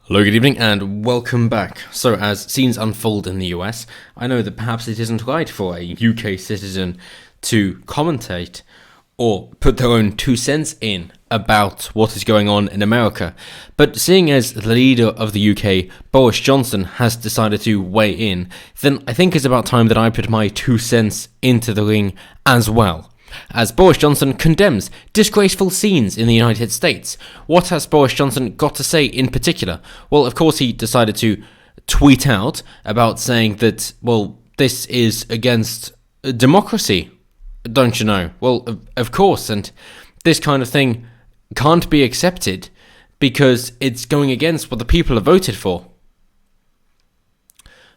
Hello, good evening, and welcome back. So, as scenes unfold in the US, I know that perhaps it isn't right for a UK citizen to commentate or put their own 2 cents in about what is going on in America. But seeing as the leader of the UK, Boris Johnson, has decided to weigh in, then I think it's about time that I put my 2 cents into the ring as well. As Boris Johnson condemns disgraceful scenes in the United States. What has Boris Johnson got to say in particular? Well, of course, he decided to tweet out about saying that, well, this is against democracy, don't you know? Well, of course, and this kind of thing can't be accepted because it's going against what the people have voted for.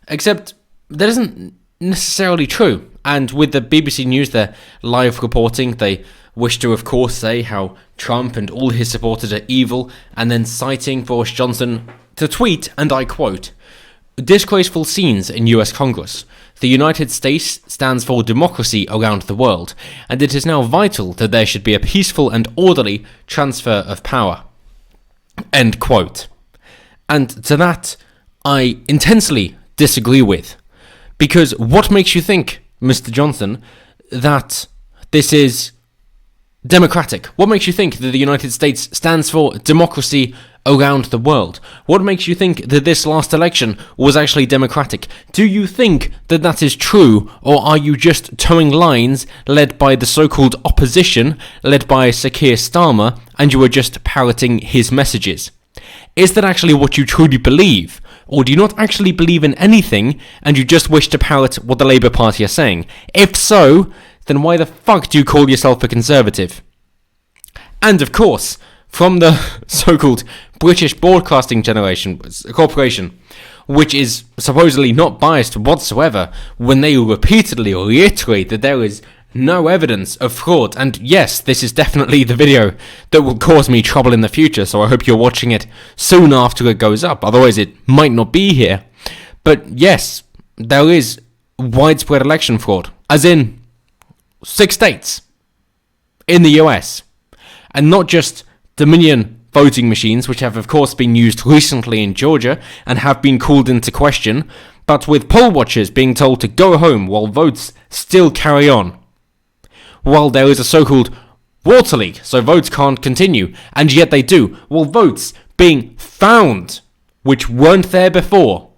Except that isn't necessarily true. And with the BBC News, their live reporting, they wish to, of course, say how Trump and all his supporters are evil, and then citing Boris Johnson to tweet, and I quote, "Disgraceful scenes in US Congress. The United States stands for democracy around the world, and it is now vital that there should be a peaceful and orderly transfer of power." End quote. And to that, I intensely disagree with. Because what makes you think, Mr. Johnson, that this is democratic? What makes you think that the United States stands for democracy around the world? What makes you think that this last election was actually democratic? Do you think that that is true, or are you just towing lines led by the so-called opposition, led by Sir Keir Starmer, and you are just parroting his messages? Is that actually what you truly believe? Or do you not actually believe in anything and you just wish to parrot what the Labour Party are saying? If so, then why the fuck do you call yourself a Conservative? And of course, from the so-called British Broadcasting Corporation, which is supposedly not biased whatsoever, when they repeatedly reiterate that there is no evidence of fraud. And yes, this is definitely the video that will cause me trouble in the future, so I hope you're watching it soon after it goes up, otherwise it might not be here. But yes, there is widespread election fraud, as in 6 states in the US, and not just Dominion voting machines, which have of course been used recently in Georgia and have been called into question, but with poll watchers being told to go home while votes still carry on. While there is a so-called water leak, so votes can't continue, and yet they do, while votes being found, which weren't there before,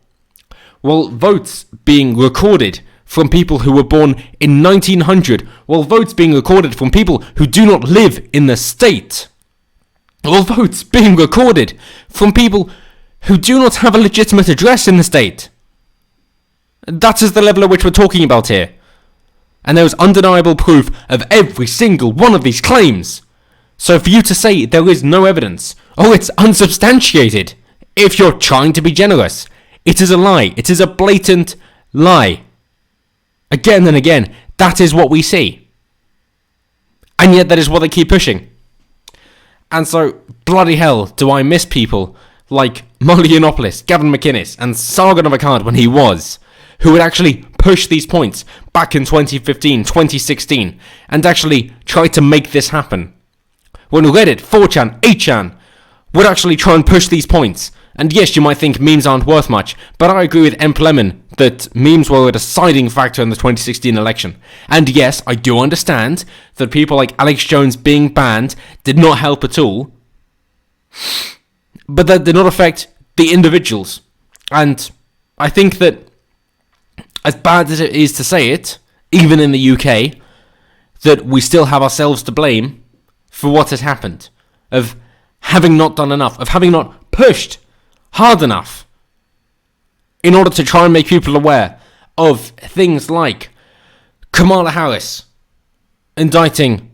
while votes being recorded from people who were born in 1900, while votes being recorded from people who do not live in the state, while votes being recorded from people who do not have a legitimate address in the state. That is the level at which we're talking about here. And there is undeniable proof of every single one of these claims. So for you to say there is no evidence, it's unsubstantiated, if you're trying to be generous, it is a lie. It is a blatant lie. Again and again, that is what we see. And yet that is what they keep pushing. And so, bloody hell, do I miss people like Molly Yiannopoulos, Gavin McInnes, and Sargon of Akkad when he was, who would actually push these points back in 2015, 2016, and actually try to make this happen. When Reddit, 4chan, 8chan would actually try and push these points. And yes, you might think memes aren't worth much, but I agree with M. Lemon that memes were a deciding factor in the 2016 election. And yes, I do understand that people like Alex Jones being banned did not help at all, but that did not affect the individuals. And I think that, as bad as it is to say it, even in the UK, that we still have ourselves to blame for what has happened, of having not done enough, of having not pushed hard enough in order to try and make people aware of things like Kamala Harris indicting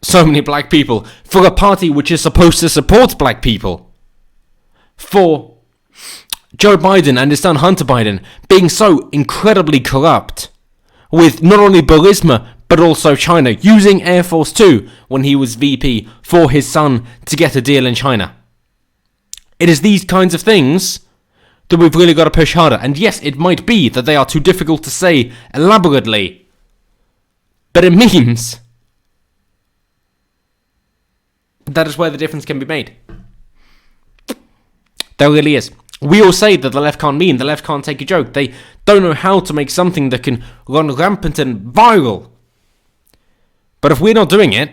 so many black people for a party which is supposed to support black people, for Joe Biden and his son Hunter Biden being so incredibly corrupt, with not only Burisma but also China using Air Force 2 when he was VP for his son to get a deal in China. It is these kinds of things that we've really got to push harder. And yes, it might be that they are too difficult to say elaborately, but in memes, that is where the difference can be made. There really is. We all say that the left can't meme, the left can't take a joke. They don't know how to make something that can run rampant and viral. But if we're not doing it,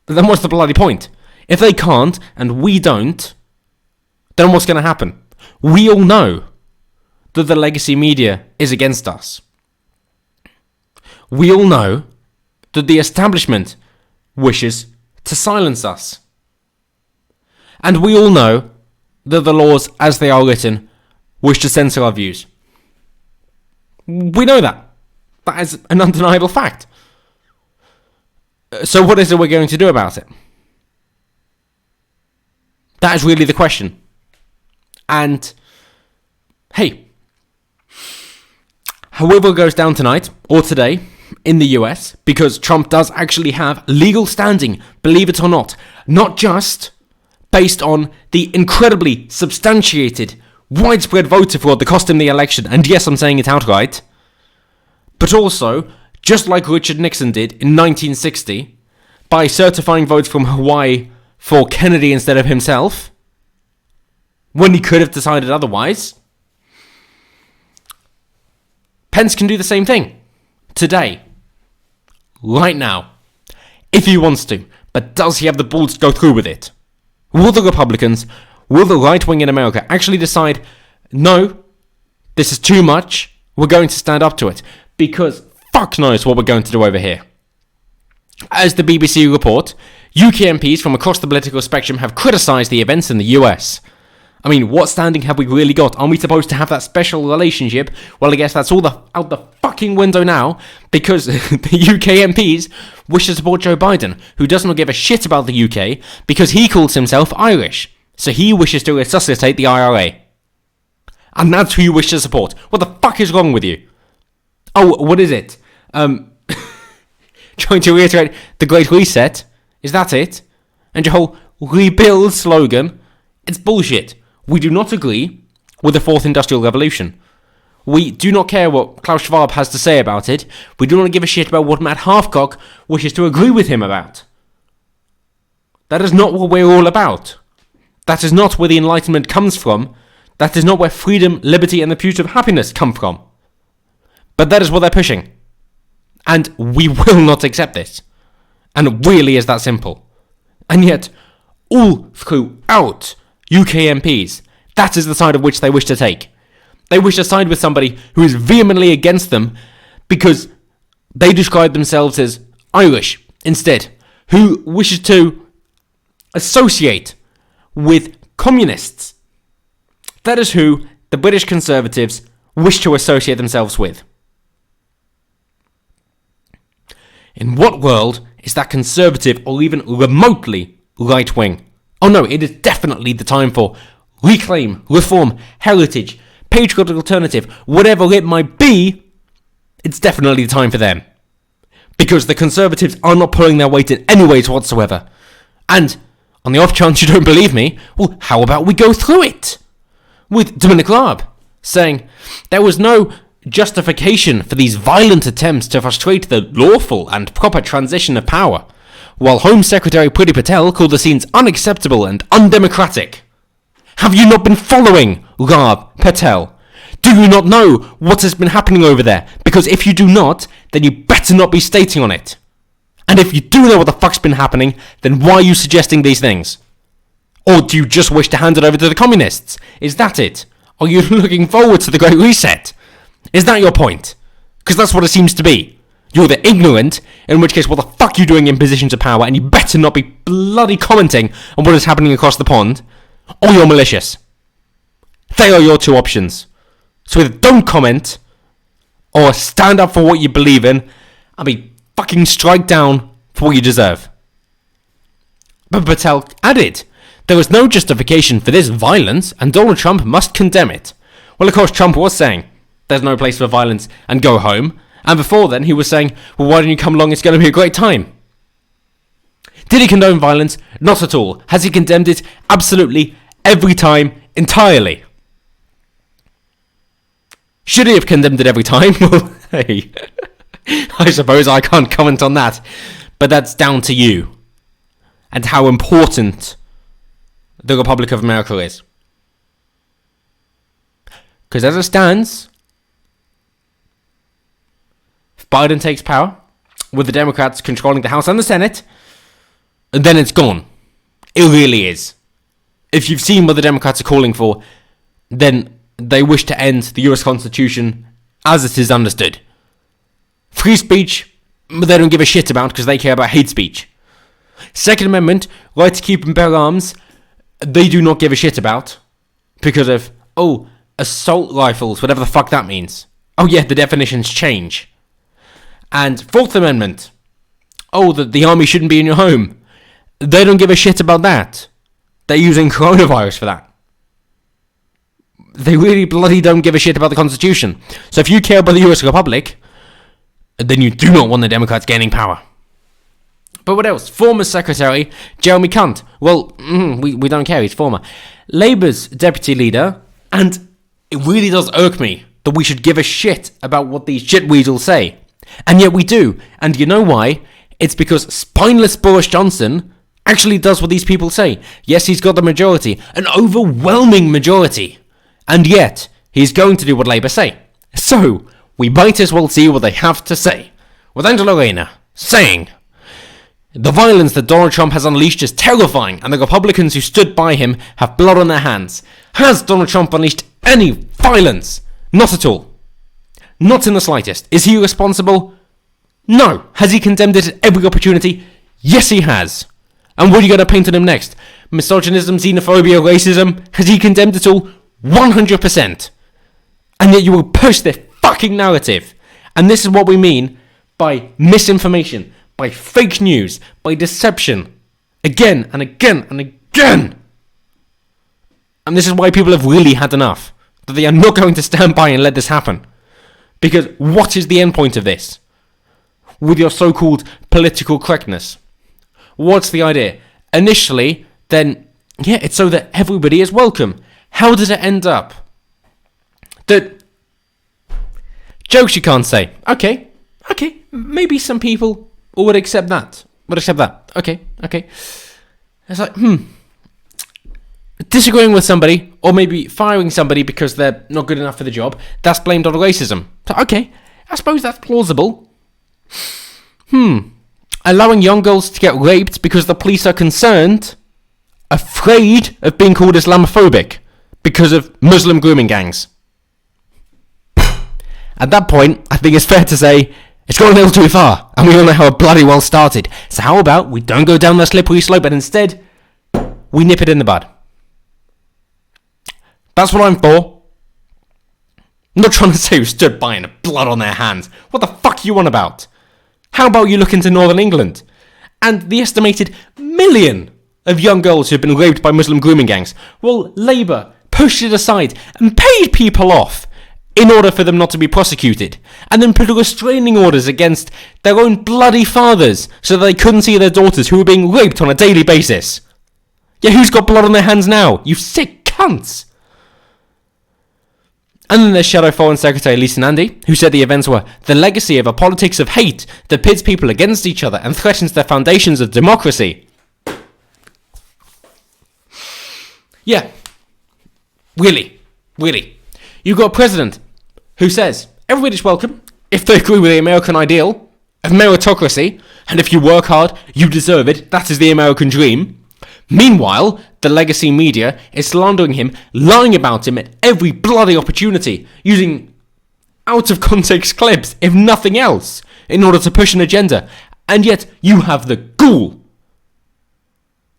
then what's the bloody point? If they can't, and we don't, then what's going to happen? We all know that the legacy media is against us. We all know that the establishment wishes to silence us. And we all know that the laws, as they are written, wish to censor our views. We know that. That is an undeniable fact. So what is it we're going to do about it? That is really the question. And, hey, however it goes down tonight, or today, in the US, because Trump does actually have legal standing, believe it or not just based on the incredibly substantiated, widespread voter fraud that cost him the election, and yes, I'm saying it outright, but also, just like Richard Nixon did in 1960, by certifying votes from Hawaii for Kennedy instead of himself, when he could have decided otherwise, Pence can do the same thing. Today. Right now. If he wants to. But does he have the balls to go through with it? Will the Republicans, will the right wing in America actually decide, no, this is too much, we're going to stand up to it? Because fuck knows what we're going to do over here. As the BBC report, UK MPs from across the political spectrum have criticised the events in the US. I mean, what standing have we really got? Aren't we supposed to have that special relationship? Well, I guess that's all out the fucking window now, because the UK MPs wish to support Joe Biden, who does not give a shit about the UK, because he calls himself Irish. So he wishes to resuscitate the IRA. And that's who you wish to support. What the fuck is wrong with you? Oh, what is it? Trying to reiterate the Great Reset? Is that it? And your whole rebuild slogan? It's bullshit. We do not agree with the Fourth Industrial Revolution. We do not care what Klaus Schwab has to say about it. We do not give a shit about what Matt Halfcock wishes to agree with him about. That is not what we're all about. That is not where the Enlightenment comes from. That is not where freedom, liberty, and the pursuit of happiness come from. But that is what they're pushing. And we will not accept this. And it really is that simple. And yet, all throughout UK MPs, that is the side of which they wish to take. They wish to side with somebody who is vehemently against them because they describe themselves as Irish instead, who wishes to associate with communists. That is who the British Conservatives wish to associate themselves with. In what world is that conservative or even remotely right-wing? Oh no, it is definitely the time for reclaim, reform, heritage, patriotic alternative, whatever it might be, it's definitely the time for them. Because the Conservatives are not pulling their weight in any ways whatsoever. And, on the off chance you don't believe me, well, how about we go through it? With Dominic Raab saying there was no justification for these violent attempts to frustrate the lawful and proper transition of power, while Home Secretary Priti Patel called the scenes unacceptable and undemocratic. Have you not been following Raab, Patel? Do you not know what has been happening over there? Because if you do not, then you better not be stating on it. And if you do know what the fuck's been happening, then why are you suggesting these things? Or do you just wish to hand it over to the communists? Is that it? Are you looking forward to the Great Reset? Is that your point? Because that's what it seems to be. You're the ignorant, in which case what the fuck are you doing in positions of power, and you better not be bloody commenting on what is happening across the pond, or you're malicious. They are your two options. So either don't comment, or stand up for what you believe in, and be fucking strike down for what you deserve. But Patel added, there is no justification for this violence, and Donald Trump must condemn it. Well, of course, Trump was saying, there's no place for violence, and go home. And before then, he was saying, well, why don't you come along? It's going to be a great time. Did he condone violence? Not at all. Has he condemned it? Absolutely. Every time. Entirely. Should he have condemned it every time? Well, hey. I suppose I can't comment on that. But that's down to you. And how important the Republic of America is. Because as it stands, if Biden takes power, with the Democrats controlling the House and the Senate, then it's gone. It really is. If you've seen what the Democrats are calling for, then they wish to end the US Constitution as it is understood. Free speech, they don't give a shit about because they care about hate speech. Second Amendment, right to keep and bear arms, they do not give a shit about because of, assault rifles, whatever the fuck that means. Oh yeah, the definitions change. And Fourth Amendment, the army shouldn't be in your home. They don't give a shit about that. They're using coronavirus for that. They really bloody don't give a shit about the Constitution. So if you care about the US Republic, then you do not want the Democrats gaining power. But what else? Former Secretary Jeremy Cunt. Well, we don't care, he's former. Labour's deputy leader, and it really does irk me that we should give a shit about what these shitweasels say. And yet we do. And you know why? It's because spineless Boris Johnson actually does what these people say. Yes, he's got the majority, an overwhelming majority. And yet, he's going to do what Labour say. So, we might as well see what they have to say. With Angela Rayner saying, "The violence that Donald Trump has unleashed is terrifying, and the Republicans who stood by him have blood on their hands. Has Donald Trump unleashed any violence? Not at all. Not in the slightest. Is he responsible? No. Has he condemned it at every opportunity? Yes, he has. And what are you going to paint on him next? Misogynism, xenophobia, racism? Has he condemned it all? 100%. And yet you will push this fucking narrative. And this is what we mean by misinformation, by fake news, by deception. Again and again and again. And this is why people have really had enough. That they are not going to stand by and let this happen. Because what is the end point of this? With your so-called political correctness. What's the idea? Initially, then, it's so that everybody is welcome. How does it end up? That jokes you can't say. Okay, maybe some people would accept that. Okay. It's like, disagreeing with somebody, or maybe firing somebody because they're not good enough for the job, that's blamed on racism. So, okay, I suppose that's plausible. Allowing young girls to get raped because the police are concerned, afraid of being called Islamophobic because of Muslim grooming gangs. At that point, I think it's fair to say it's gone a little too far, and we all know how it bloody well started. So how about we don't go down that slippery slope, and instead, we nip it in the bud. That's what I'm for. I'm not trying to say who stood by and had blood on their hands. What the fuck are you on about? How about you look into Northern England and the estimated 1 million of young girls who have been raped by Muslim grooming gangs? Well, Labour pushed it aside and paid people off in order for them not to be prosecuted, and then put restraining orders against their own bloody fathers so that they couldn't see their daughters who were being raped on a daily basis. Yeah, who's got blood on their hands now? You sick cunts! And then there's Shadow Foreign Secretary Lisa Nandy, who said the events were the legacy of a politics of hate that pits people against each other and threatens the foundations of democracy. Yeah. Really. You've got a president who says everybody's welcome if they agree with the American ideal of meritocracy, and if you work hard, you deserve it. That is the American dream. Meanwhile, the legacy media is slandering him, lying about him at every bloody opportunity, using out-of-context clips, if nothing else, in order to push an agenda. And yet, you have the gall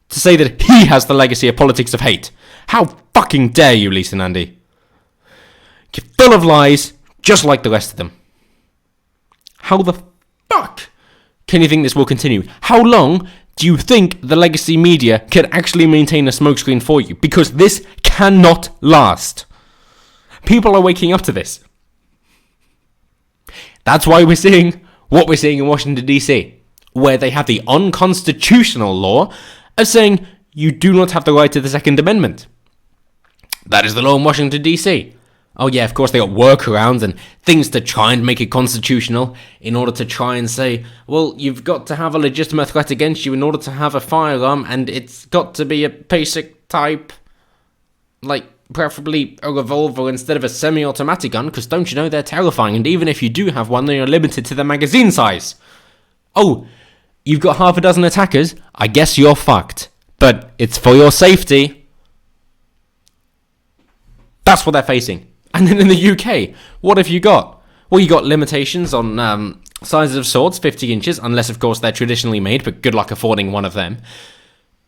to say that he has the legacy of politics of hate. How fucking dare you, Lisa Nandy? You're full of lies, just like the rest of them. How the fuck can you think this will continue? How long do you think the legacy media can actually maintain a smokescreen for you? Because this cannot last. People are waking up to this. That's why we're seeing what we're seeing in Washington, D.C., where they have the unconstitutional law of saying you do not have the right to the Second Amendment. That is the law in Washington, D.C. Oh yeah, of course they got workarounds and things to try and make it constitutional in order to try and say, well, you've got to have a legitimate threat against you in order to have a firearm, and it's got to be a basic type, like, preferably a revolver instead of a semi-automatic gun, because don't you know they're terrifying, and even if you do have one, then you're limited to the magazine size. Oh, you've got half a dozen attackers? I guess you're fucked. But it's for your safety. That's what they're facing. And then in the UK, what have you got? Well, you got limitations on sizes of swords, 50 inches, unless, of course, they're traditionally made, but good luck affording one of them.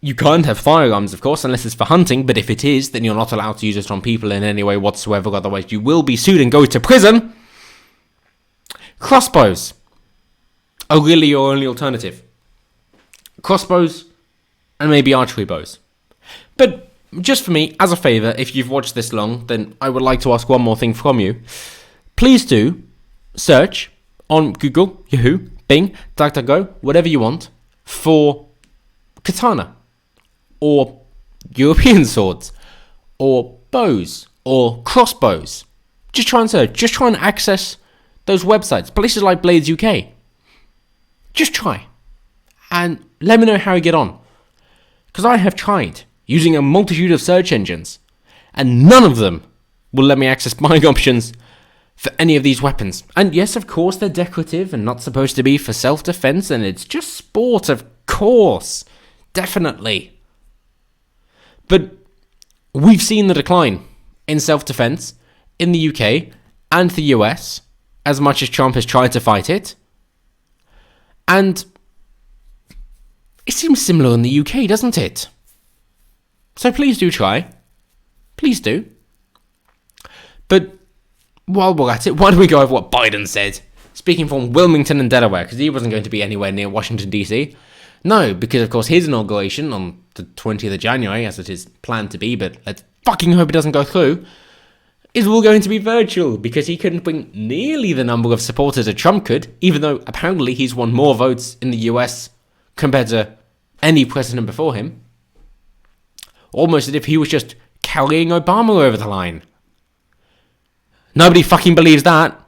You can't have firearms, of course, unless it's for hunting, but if it is, then you're not allowed to use it on people in any way whatsoever, otherwise you will be sued and go to prison. Crossbows are really your only alternative. Crossbows and maybe archery bows. But just for me, as a favour, if you've watched this long, then I would like to ask one more thing from you. Please do search on Google, Yahoo, Bing, DuckDuckGo, whatever you want, for katana, or European swords, or bows, or crossbows. Just try and search. Just try and access those websites, places like Blades UK. Just try. And let me know how you get on. Because I have tried using a multitude of search engines, and none of them will let me access buying options for any of these weapons. And yes, of course, they're decorative and not supposed to be for self-defense, and it's just sport, of course. Definitely. But we've seen the decline in self-defense in the UK and the US, as much as Trump has tried to fight it. And it seems similar in the UK, doesn't it? So please do try. Please do. But while we're at it, why don't we go over what Biden said? Speaking from Wilmington in Delaware, because he wasn't going to be anywhere near Washington, D.C. No, because of course his inauguration on the 20th of January, as it is planned to be, but let's fucking hope it doesn't go through, is all going to be virtual, because he couldn't bring nearly the number of supporters that Trump could, even though apparently he's won more votes in the US compared to any president before him. Almost as if he was just carrying Obama over the line. Nobody fucking believes that.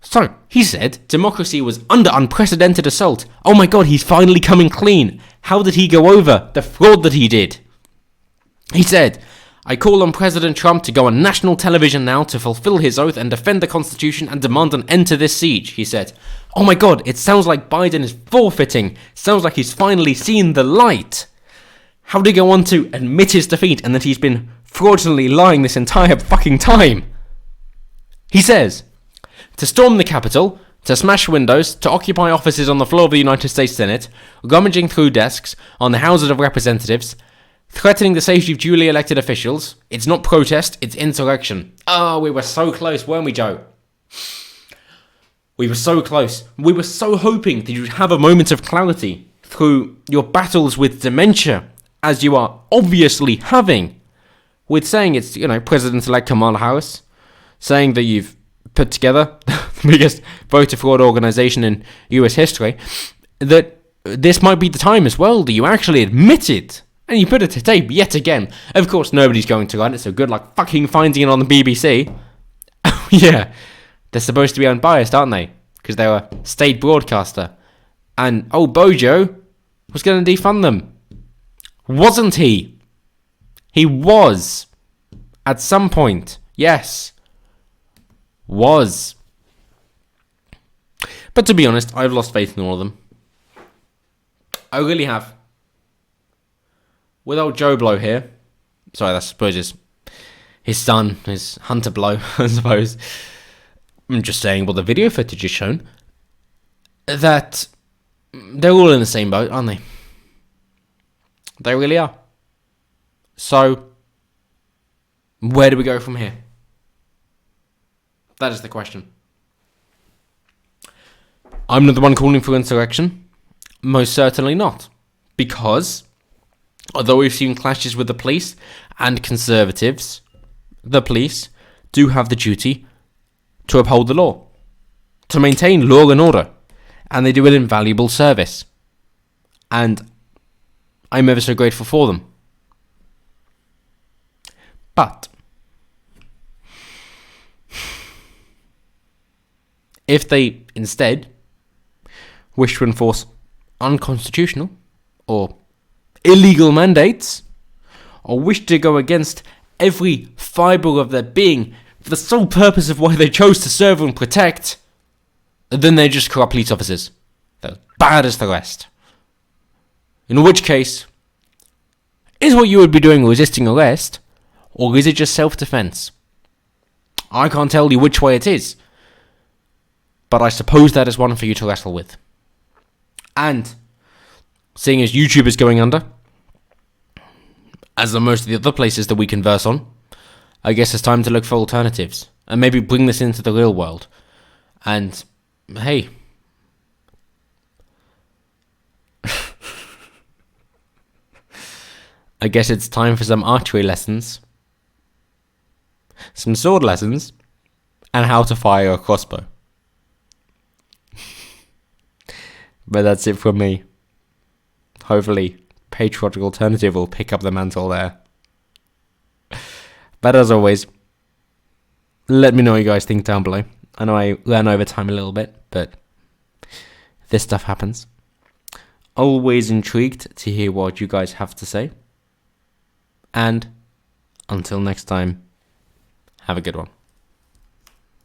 So, he said democracy was under unprecedented assault. Oh my god, he's finally coming clean. How did he go over the fraud that he did? He said, I call on President Trump to go on national television now to fulfill his oath and defend the Constitution and demand an end to this siege, he said. Oh my god, it sounds like Biden is forfeiting. Sounds like he's finally seen the light. How did he go on to admit his defeat and that he's been fraudulently lying this entire fucking time? He says, to storm the Capitol, to smash windows, to occupy offices on the floor of the United States Senate, rummaging through desks on the Houses of Representatives, threatening the safety of duly elected officials. It's not protest, it's insurrection. Oh, we were so close, weren't we, Joe? We were so close. We were so hoping that you'd have a moment of clarity through your battles with dementia, as you are obviously having, with saying it's, President-elect Kamala Harris, saying that you've put together the biggest voter fraud organization in US history, that this might be the time as well that you actually admit it. And you put it to tape yet again. Of course, nobody's going to run it, so good luck fucking finding it on the BBC. Oh, yeah. They're supposed to be unbiased, aren't they? Because they're a state broadcaster. And, Bojo was going to defund them. Wasn't he? He was. At some point. Yes. Was. But to be honest, I've lost faith in all of them. I really have. With old Joe Blow here, sorry, I suppose it's his son, his Hunter Blow, I suppose. I'm just saying what the video footage has shown, that they're all in the same boat, aren't they? They really are. So, where do we go from here? That is the question. I'm not the one calling for insurrection. Most certainly not. Because although we've seen clashes with the police and conservatives, the police do have the duty to uphold the law, to maintain law and order, and they do an invaluable service. And I'm ever so grateful for them. But if they instead wish to enforce unconstitutional or illegal mandates, or wish to go against every fibre of their being for the sole purpose of why they chose to serve and protect, then they're just corrupt police officers. They're bad as the rest. In which case, is what you would be doing resisting arrest, or is it just self-defense? I can't tell you which way it is, but I suppose that is one for you to wrestle with. And seeing as YouTube is going under, as are most of the other places that we converse on, I guess it's time to look for alternatives and maybe bring this into the real world. And hey, I guess it's time for some archery lessons, some sword lessons, and how to fire a crossbow. But that's it from me. Hopefully, Patriotic Alternative will pick up the mantle there. But as always, let me know what you guys think down below. I know I ran over time a little bit, but this stuff happens. Always intrigued to hear what you guys have to say. And until next time, have a good one.